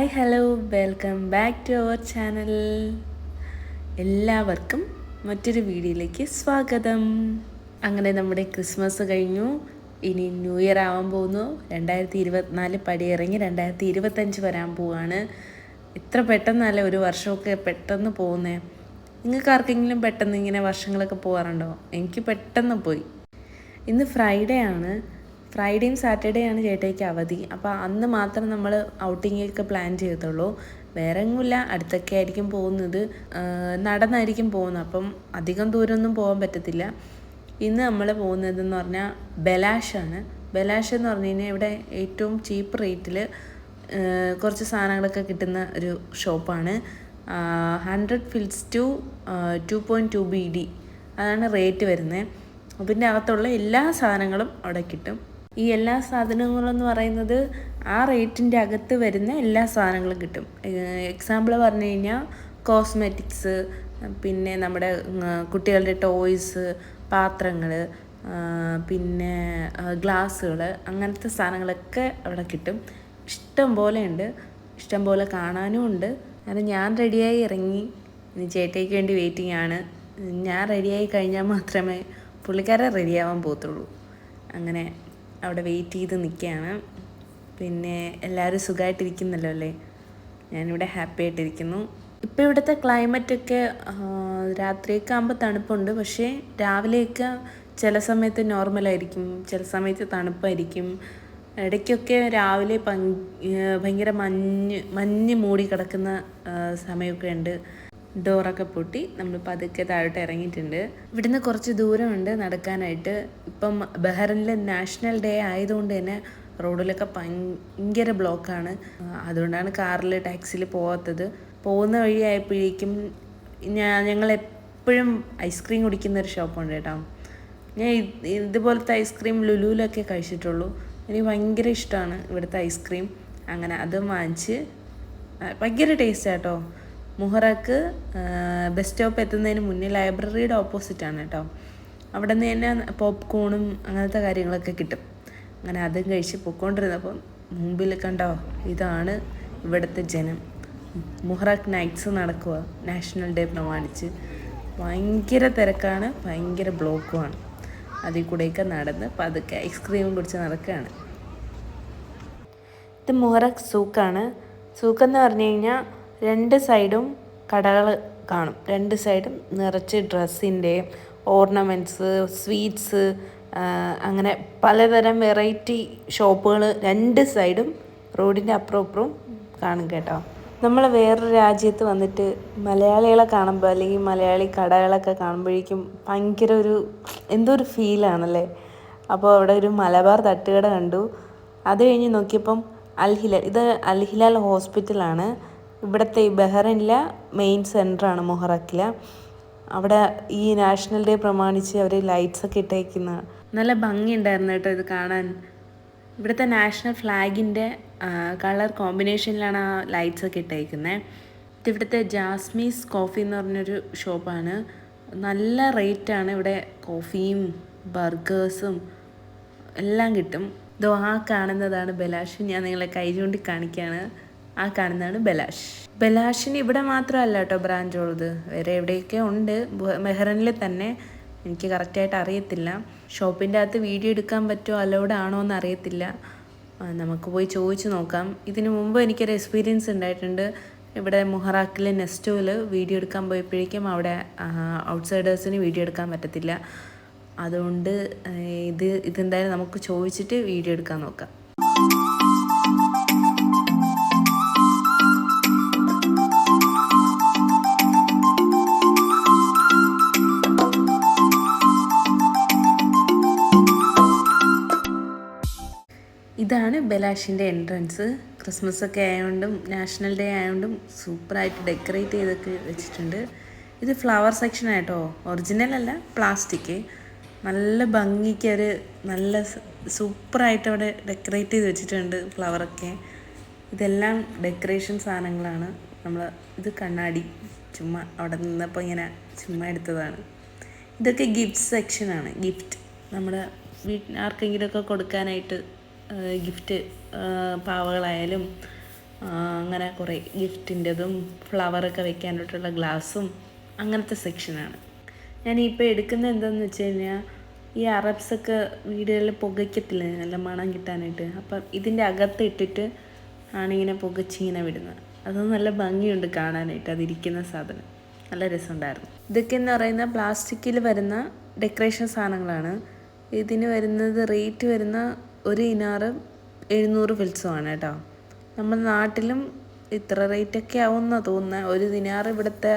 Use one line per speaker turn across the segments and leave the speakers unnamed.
Hi hello welcome back to our channel. എല്ലാവർക്കും മറ്റൊരു വീഡിയോയിലേക്ക് സ്വാഗതം. അങ്ങനെ നമ്മുടെ ക്രിസ്മസ് കഴിഞ്ഞു, ഇനി ന്യൂ ഇയർ ആവാൻ പോകുന്നു. 2024 പടിയിറങ്ങി 2025 വരാൻ പോവാണ്. ഇത്ര പെട്ടെന്നല്ല ഒരു വർഷമൊക്കെ പെട്ടെന്ന് പോകുന്നേ. നിങ്ങൾക്ക് ആർക്കെങ്കിലും പെട്ടെന്ന് ഇങ്ങനെ വർഷങ്ങളൊക്കെ പോകാറുണ്ടോ? എനിക്ക് പെട്ടെന്ന് പോയി. ഇന്ന് ഫ്രൈഡേ ആണ്. ഫ്രൈഡേയും സാറ്റർഡേയാണ് ചേട്ടയ്ക്ക് അവധി. അപ്പോൾ അന്ന് മാത്രം നമ്മൾ ഔട്ടിങ്ങൊക്കെ പ്ലാൻ ചെയ്യത്തുള്ളൂ. വേറെ എങ്ങുമില്ല, അടുത്തൊക്കെ ആയിരിക്കും പോകുന്നത്. നടന്നായിരിക്കും പോകുന്നത്. അപ്പം അധികം ദൂരമൊന്നും പോകാൻ പറ്റത്തില്ല. ഇന്ന് നമ്മൾ പോകുന്നതെന്ന് പറഞ്ഞാൽ ബെലാഷാണ്. ബെലാഷ് എന്ന് പറഞ്ഞു കഴിഞ്ഞാൽ ഇവിടെ ഏറ്റവും ചീപ്പ് റേറ്റിൽ കുറച്ച് സാധനങ്ങളൊക്കെ കിട്ടുന്ന ഒരു ഷോപ്പാണ്. 100 ഫിൽസ് ടു 2.2 BD അതാണ് റേറ്റ് വരുന്നത്. അതിൻ്റെ അകത്തുള്ള എല്ലാ സാധനങ്ങളും അവിടെ കിട്ടും. ഈ എല്ലാ സാധനങ്ങളെന്ന് പറയുന്നത് ആ റേറ്റിൻ്റെ അകത്ത് വരുന്ന എല്ലാ സാധനങ്ങളും കിട്ടും. എക്സാമ്പിൾ പറഞ്ഞു കഴിഞ്ഞാൽ കോസ്മെറ്റിക്സ്, പിന്നെ നമ്മുടെ കുട്ടികളുടെ ടോയ്സ്, പാത്രങ്ങൾ, പിന്നെ ഗ്ലാസ്സുകൾ, അങ്ങനത്തെ സാധനങ്ങളൊക്കെ അവിടെ കിട്ടും. ഇഷ്ടം പോലെ ഉണ്ട്, ഇഷ്ടം പോലെ കാണാനും ഉണ്ട്. കാരണം ഞാൻ റെഡിയായി ഇറങ്ങി, ഇനി ചേട്ടയ്ക്ക് വേണ്ടി വെയിറ്റിംഗ് ആണ്. ഞാൻ റെഡിയായി കഴിഞ്ഞാൽ മാത്രമേ പുള്ളിക്കാരെ റെഡിയാവാൻ പോകത്തുള്ളൂ. അങ്ങനെ അവിടെ വെയിറ്റ് ചെയ്ത് നിൽക്കുകയാണ്. പിന്നെ എല്ലാവരും സുഖമായിട്ടിരിക്കുന്നല്ലോ അല്ലേ? ഞാനിവിടെ ഹാപ്പി ആയിട്ടിരിക്കുന്നു. ഇപ്പോൾ ഇവിടുത്തെ ക്ലൈമറ്റൊക്കെ രാത്രിയൊക്കെ ആകുമ്പോൾ തണുപ്പുണ്ട്. പക്ഷേ രാവിലെയൊക്കെ ചില സമയത്ത് നോർമലായിരിക്കും, ചില സമയത്ത് തണുപ്പായിരിക്കും. ഇടയ്ക്കൊക്കെ രാവിലെ ഭയങ്കര മഞ്ഞ് മൂടി കിടക്കുന്ന സമയമൊക്കെ ഉണ്ട്. ഡോറൊക്കെ പൊട്ടി നമ്മൾ പതുക്കെ താഴോട്ട് ഇറങ്ങിയിട്ടുണ്ട്. ഇവിടുന്ന് കുറച്ച് ദൂരമുണ്ട് നടക്കാനായിട്ട്. ഇപ്പം ബഹ്റിനിൽ നാഷണൽ ഡേ ആയതുകൊണ്ട് തന്നെ റോഡിലൊക്കെ ഭയങ്കര ബ്ലോക്കാണ്. അതുകൊണ്ടാണ് കാറിൽ ടാക്സിയിൽ പോകാത്തത്. പോകുന്ന വഴിയായപ്പോഴേക്കും ഞങ്ങൾ എപ്പോഴും ഐസ്ക്രീം കുടിക്കുന്ന ഒരു ഷോപ്പുണ്ട് കേട്ടോ. ഞാൻ ഇതുപോലത്തെ ഐസ്ക്രീം ലുലുവിലൊക്കെ കഴിച്ചിട്ടുള്ളൂ. എനിക്ക് ഭയങ്കര ഇഷ്ടമാണ് ഇവിടുത്തെ ഐസ്ക്രീം. അങ്ങനെ അതും വാങ്ങിച്ച്, ഭയങ്കര ടേസ്റ്റ് കേട്ടോ. മുഹറക്ക് ബസ് സ്റ്റോപ്പ് എത്തുന്നതിന് മുന്നേ ലൈബ്രറിയുടെ ഓപ്പോസിറ്റാണ് കേട്ടോ. അവിടെ നിന്ന് തന്നെ പോപ്കോണും അങ്ങനത്തെ കാര്യങ്ങളൊക്കെ കിട്ടും. അങ്ങനെ അതും കഴിച്ച് പൊയ്ക്കൊണ്ടിരുന്നപ്പം മുമ്പിൽ കണ്ടോ, ഇതാണ് ഇവിടുത്തെ ജനം. മുഹറക്ക് നൈറ്റ്സ് നടക്കുക, നാഷണൽ ഡേ പ്രമാണിച്ച്. ഭയങ്കര തിരക്കാണ്, ഭയങ്കര ബ്ലോക്കുമാണ്. അതിൽ കൂടെയൊക്കെ നടന്ന് പതുക്കെ ഐസ്ക്രീമും കുടിച്ച് നടക്കുകയാണ്. ഇത് മുഹറക്ക് സൂക്കാണ്. സൂക്കെന്ന് പറഞ്ഞു കഴിഞ്ഞാൽ 2 സൈഡും കടകൾ കാണും. 2 സൈഡും നിറച്ച് ഡ്രസ്സിൻ്റെ ഓർണമെൻറ്റ്സ്, സ്വീറ്റ്സ്, അങ്ങനെ പലതരം വെറൈറ്റി ഷോപ്പുകൾ 2 സൈഡും റോഡിൻ്റെ അപ്പുറവും കാണും കേട്ടോ. നമ്മൾ വേറൊരു രാജ്യത്ത് വന്നിട്ട് മലയാളികളെ കാണുമ്പോൾ, അല്ലെങ്കിൽ മലയാളി കടകളൊക്കെ കാണുമ്പോഴേക്കും ഭയങ്കര എന്തോ ഒരു ഫീലാണല്ലേ. അപ്പോൾ അവിടെ ഒരു മലബാർ തട്ടുകട കണ്ടു. അത് കഴിഞ്ഞ് നോക്കിയപ്പം ഇത് അൽഹിലാൽ ഹോസ്പിറ്റലാണ്. ഇവിടുത്തെ ഈ ബഹ്റിനിലെ മെയിൻ സെൻറ്ററാണ് മുഹറക്കിൽ. അവിടെ ഈ നാഷണൽ ഡേ പ്രമാണിച്ച് അവർ ലൈറ്റ്സൊക്കെ ഇട്ടേക്കുന്ന നല്ല ഭംഗിയുണ്ടായിരുന്നു കേട്ടോ ഇത് കാണാൻ. ഇവിടുത്തെ നാഷണൽ ഫ്ലാഗിൻ്റെ കളർ കോമ്പിനേഷനിലാണ് ആ ലൈറ്റ്സൊക്കെ ഇട്ടേക്കുന്നത്. ഇവിടുത്തെ ജാസ്മീസ് കോഫി എന്ന് പറഞ്ഞൊരു ഷോപ്പാണ്. നല്ല റേറ്റാണ് ഇവിടെ. കോഫിയും ബർഗേഴ്സും എല്ലാം കിട്ടും. ഇതോ ആ കാണുന്നതാണ് ബെലാഷ്. ഞാൻ നിങ്ങളെ കൈ ചൂണ്ടി കാണിക്കുകയാണ്. ആ കാണുന്നതാണ് ബെലാഷ്. ബെലാഷിന് ഇവിടെ മാത്രമല്ല കേട്ടോ ബ്രാഞ്ച് ഉള്ളത്, വേറെ എവിടെയൊക്കെ ഉണ്ട് ബഹ്റിനിൽ തന്നെ. എനിക്ക് കറക്റ്റായിട്ട് അറിയത്തില്ല. ഷോപ്പിൻ്റെ അകത്ത് വീഡിയോ എടുക്കാൻ പറ്റുമോ അലൗഡ് ആണോ എന്ന് അറിയത്തില്ല. നമുക്ക് പോയി ചോദിച്ച് നോക്കാം. ഇതിനു മുമ്പ് എനിക്കൊരു എക്സ്പീരിയൻസ് ഉണ്ടായിട്ടുണ്ട്. ഇവിടെ മുഹറാക്കിലെ നെസ്റ്റോയിൽ വീഡിയോ എടുക്കാൻ പോയപ്പോഴേക്കും അവിടെ ഔട്ട്സൈഡേഴ്സിന് വീഡിയോ എടുക്കാൻ പറ്റത്തില്ല. അതുകൊണ്ട് ഇതെന്തായാലും നമുക്ക് ചോദിച്ചിട്ട് വീഡിയോ എടുക്കാൻ നോക്കാം. ഇതാണ് ബെലാഷിൻ്റെ എൻട്രൻസ്. ക്രിസ്മസ് ഒക്കെ ആയതുകൊണ്ടും നാഷണൽ ഡേ ആയതുകൊണ്ടും സൂപ്പറായിട്ട് ഡെക്കറേറ്റ് ചെയ്തൊക്കെ വെച്ചിട്ടുണ്ട്. ഇത് ഫ്ലവർ സെക്ഷൻ ആയിട്ടോ, ഒറിജിനൽ അല്ല, പ്ലാസ്റ്റിക്. നല്ല ഭംഗിക്ക് നല്ല സൂപ്പറായിട്ട് അവിടെ ഡെക്കറേറ്റ് ചെയ്ത് വെച്ചിട്ടുണ്ട് ഫ്ലവറൊക്കെ. ഇതെല്ലാം ഡെക്കറേഷൻ സാധനങ്ങളാണ്. ഇത് കണ്ണാടി ചുമ്മാ അവിടെ നിന്നപ്പോൾ ഇങ്ങനെ ചുമ്മാ എടുത്തതാണ്. ഇതൊക്കെ ഗിഫ്റ്റ് സെക്ഷനാണ്. ഗിഫ്റ്റ് നമ്മുടെ ആർക്കെങ്കിലുമൊക്കെ കൊടുക്കാനായിട്ട് ഗിഫ്റ്റ്, പാവകളായാലും അങ്ങനെ കുറേ ഗിഫ്റ്റിൻ്റെതും ഫ്ലവറൊക്കെ വെക്കാനായിട്ടുള്ള ഗ്ലാസും അങ്ങനത്തെ സെക്ഷനാണ്. ഞാനിപ്പോൾ എടുക്കുന്നത് എന്താണെന്ന് വെച്ച് കഴിഞ്ഞാൽ, ഈ അറബ്സൊക്കെ വീടുകളിൽ പുകയ്ക്കത്തില്ല നല്ല മണം കിട്ടാനായിട്ട്. അപ്പം ഇതിൻ്റെ അകത്ത് ഇട്ടിട്ട് ആണിങ്ങനെ പുകച്ചിങ്ങനെ വിടുന്നത്. അത് നല്ല ഭംഗിയുണ്ട് കാണാനായിട്ട്, അതിരിക്കുന്ന സാധനം നല്ല രസമുണ്ടായിരുന്നു. ഇതൊക്കെ എന്ന് പറയുന്ന പ്ലാസ്റ്റിക്കിൽ വരുന്ന ഡെക്കറേഷൻ സാധനങ്ങളാണ്. ഇതിന് വരുന്നത് റേറ്റ് വരുന്ന ഒരു ഇനാറ് 700 ഫിൽസുമാണ് കേട്ടോ. നമ്മുടെ നാട്ടിലും ഇത്ര റേറ്റൊക്കെ ആവുമെന്നാണ് തോന്നുന്നത്. ഒരു ദിനാറ് ഇവിടുത്തെ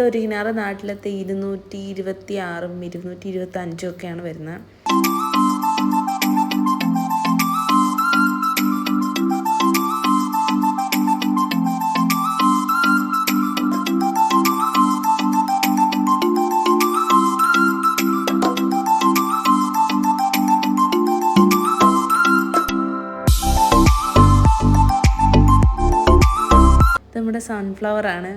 ഒരു ദിനാറ് നാട്ടിലത്തെ 226 225 ഒക്കെയാണ് വരുന്നത്. നമ്മുടെ സൺഫ്ലവറാണ്.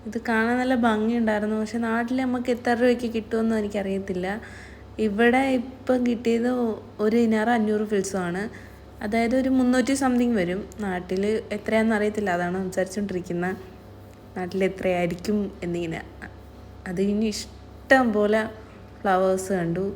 ഇത് കാണാൻ നല്ല ഭംഗിയുണ്ടായിരുന്നു. പക്ഷെ നാട്ടിൽ നമുക്ക് എത്ര രൂപയ്ക്ക് കിട്ടുമെന്നും എനിക്കറിയത്തില്ല. ഇവിടെ ഇപ്പം കിട്ടിയത് ഒരു ദിനാറ് 500 ഫിൽസുമാണ്. അതായത് ഒരു 300 സംതിങ് വരും. നാട്ടിൽ എത്രയാണെന്ന് അറിയത്തില്ല, അതാണ് സംസാരിച്ചുകൊണ്ടിരിക്കുന്നത്. നാട്ടിൽ എത്രയായിരിക്കും എന്നിങ്ങനെ. അത് ഇനി ഇഷ്ടം പോലെ ഫ്ലവേഴ്സ് കണ്ടു.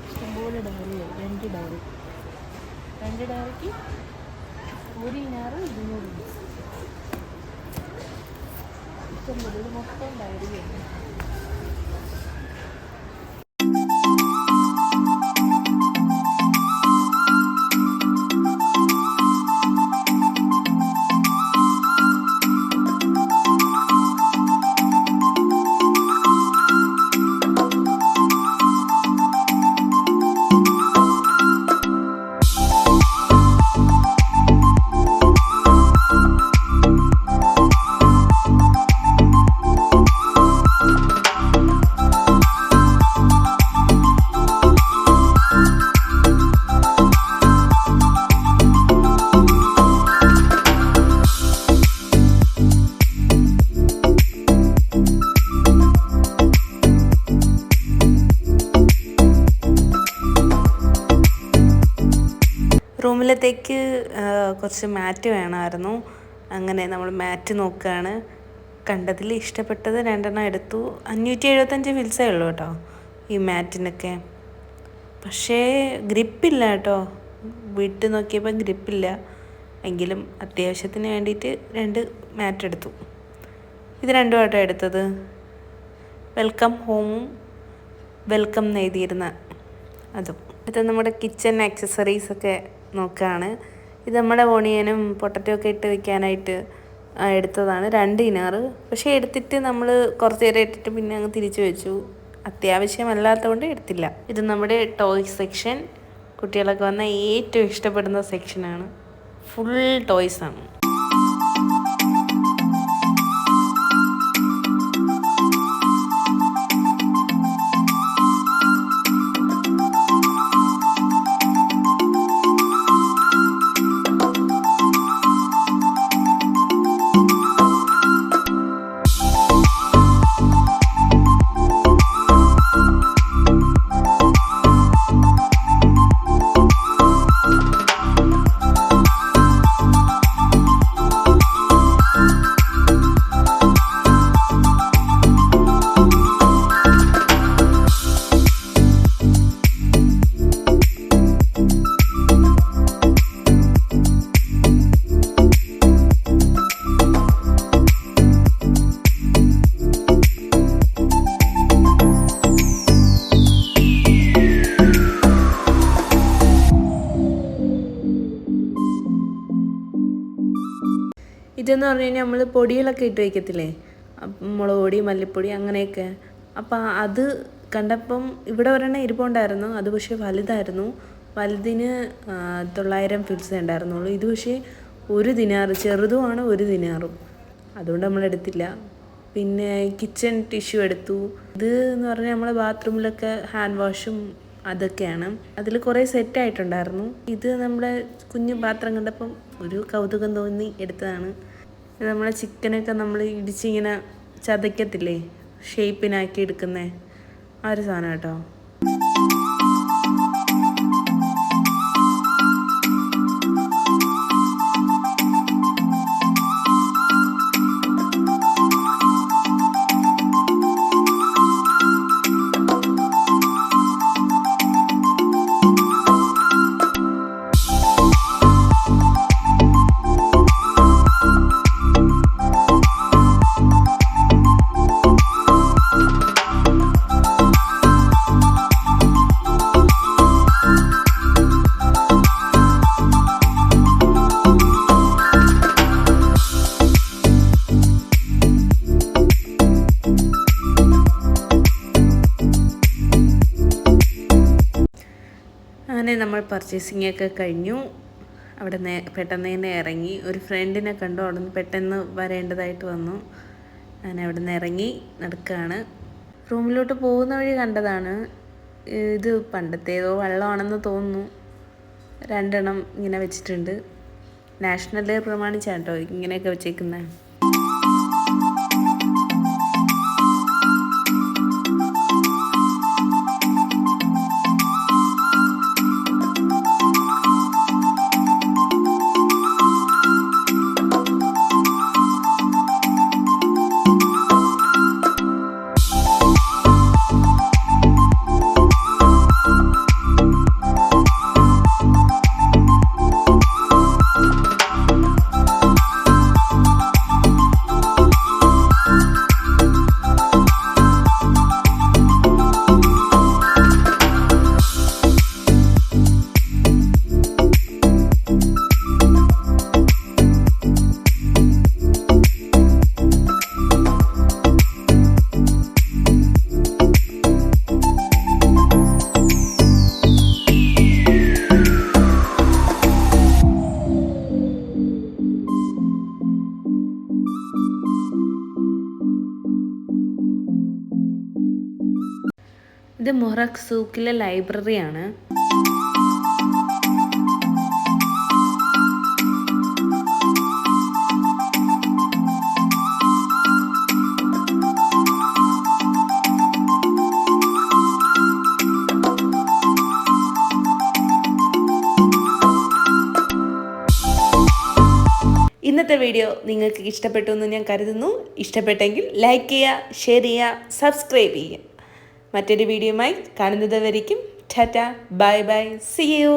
ഇഷ്ടംപോലെ ഡയറി, 2 ഡയറിക്ക് ഒരു ദിനാറ് 200 രൂപ. ഇഷ്ടംപോലെ ഇത് മൊത്തം ഡയറി വേണം. റൂമിലത്തേക്ക് കുറച്ച് മാറ്റ് വേണമായിരുന്നു. അങ്ങനെ നമ്മൾ മാറ്റ് നോക്കുകയാണ്. കണ്ടതിൽ ഇഷ്ടപ്പെട്ടത് 2 എടുത്തു. 575 ഫിൽസേ ഉള്ളൂ കേട്ടോ ഈ മാറ്റിനൊക്കെ. പക്ഷേ ഗ്രിപ്പില്ല കേട്ടോ. വിട്ട് നോക്കിയപ്പോൾ ഗ്രിപ്പില്ല. എങ്കിലും അത്യാവശ്യത്തിന് വേണ്ടിയിട്ട് 2 മാറ്റ് എടുത്തു. ഇത് 2 ആട്ടോ എടുത്തത്. വെൽക്കം ഹോമും വെൽക്കം എന്ന് എഴുതിയിരുന്ന അതും. ഇത് നമ്മുടെ കിച്ചൺ ആക്സസറീസൊക്കെ നോക്കുകയാണ്. ഇത് നമ്മുടെ ഓണിയനും പൊട്ടറ്റോ ഒക്കെ ഇട്ട് വയ്ക്കാനായിട്ട് എടുത്തതാണ് 2 ദിനാറ്. പക്ഷേ എടുത്തിട്ട് നമ്മൾ കുറച്ച് നേരം ഇട്ടിട്ട് പിന്നെ അങ്ങ് തിരിച്ചു വെച്ചു. അത്യാവശ്യമല്ലാത്തതുകൊണ്ട് എടുത്തില്ല. ഇത് നമ്മുടെ ടോയ് സെക്ഷൻ. കുട്ടികളൊക്കെ വന്നാൽ ഏറ്റവും ഇഷ്ടപ്പെടുന്ന സെക്ഷനാണ്. ഫുൾ ടോയ്സാണ്. ഇതെന്ന് പറഞ്ഞു കഴിഞ്ഞാൽ നമ്മൾ പൊടികളൊക്കെ ഇട്ട് വയ്ക്കത്തില്ലേ, മുളക് പൊടി, മല്ലിപ്പൊടി അങ്ങനെയൊക്കെ. അപ്പോൾ അത് കണ്ടപ്പം ഇവിടെ ഒരെണ്ണം ഇരിപ്പുണ്ടായിരുന്നു. അത് പക്ഷേ വലുതായിരുന്നു. വലുതിന് 900 ഫിൽസേ ഉണ്ടായിരുന്നുള്ളൂ. ഇത് പക്ഷേ 1 ദിനാർ, ചെറുതുമാണ് 1 ദിനാറും. അതുകൊണ്ട് നമ്മളെടുത്തില്ല. പിന്നെ കിച്ചൺ ടിഷ്യൂ എടുത്തു. ഇത് എന്ന് പറഞ്ഞാൽ നമ്മളെ ബാത്റൂമിലൊക്കെ ഹാൻഡ് വാഷും അതൊക്കെയാണ്. അതിൽ കുറേ സെറ്റായിട്ടുണ്ടായിരുന്നു. ഇത് നമ്മുടെ കുഞ്ഞു പാത്രം കണ്ടപ്പം ഒരു കൗതുകം തോന്നി എടുത്തതാണ്. നമ്മളെ ചിക്കനൊക്കെ നമ്മൾ ഇടിച്ചിങ്ങനെ ചതയ്ക്കത്തില്ലേ, ഷേപ്പിനാക്കി എടുക്കുന്നേ, ആ ഒരു സാധനം കേട്ടോ. അങ്ങനെ നമ്മൾ പർച്ചേസിംഗ് ഒക്കെ കഴിഞ്ഞു. അവിടെ പെട്ടെന്ന് തന്നെ ഇറങ്ങി. ഒരു ഫ്രണ്ടിനെ കണ്ടു. അവിടെ നിന്ന് പെട്ടെന്ന് വരേണ്ടതായിട്ട് വന്നു. അങ്ങനെ അവിടെ നിന്ന് ഇറങ്ങി നടക്കുകയാണ്. റൂമിലോട്ട് പോകുന്ന വഴി കണ്ടതാണ്. ഇത് പണ്ടത്തേതോ വള്ളമാണെന്ന് തോന്നുന്നു. 2 എണ്ണം ഇങ്ങനെ വെച്ചിട്ടുണ്ട്. നാഷണൽ ഡേ പ്രമാണിച്ചാണ് കേട്ടോ ഇങ്ങനെയൊക്കെ വെച്ചേക്കുന്നത്. ഇത് മൊറക് സൂക്കിലെ ലൈബ്രറിയാണ്. ഇന്നത്തെ വീഡിയോ നിങ്ങൾക്ക് ഇഷ്ടപ്പെട്ടു എന്ന് ഞാൻ കരുതുന്നു. ഇഷ്ടപ്പെട്ടെങ്കിൽ ലൈക്ക് ചെയ്യുക, ഷെയർ ചെയ്യുക, സബ്സ്ക്രൈബ് ചെയ്യുക. മറ്റൊരു വീഡിയോയുമായി കാണുന്നത് വരയ്ക്കും tata, bye bye, see U.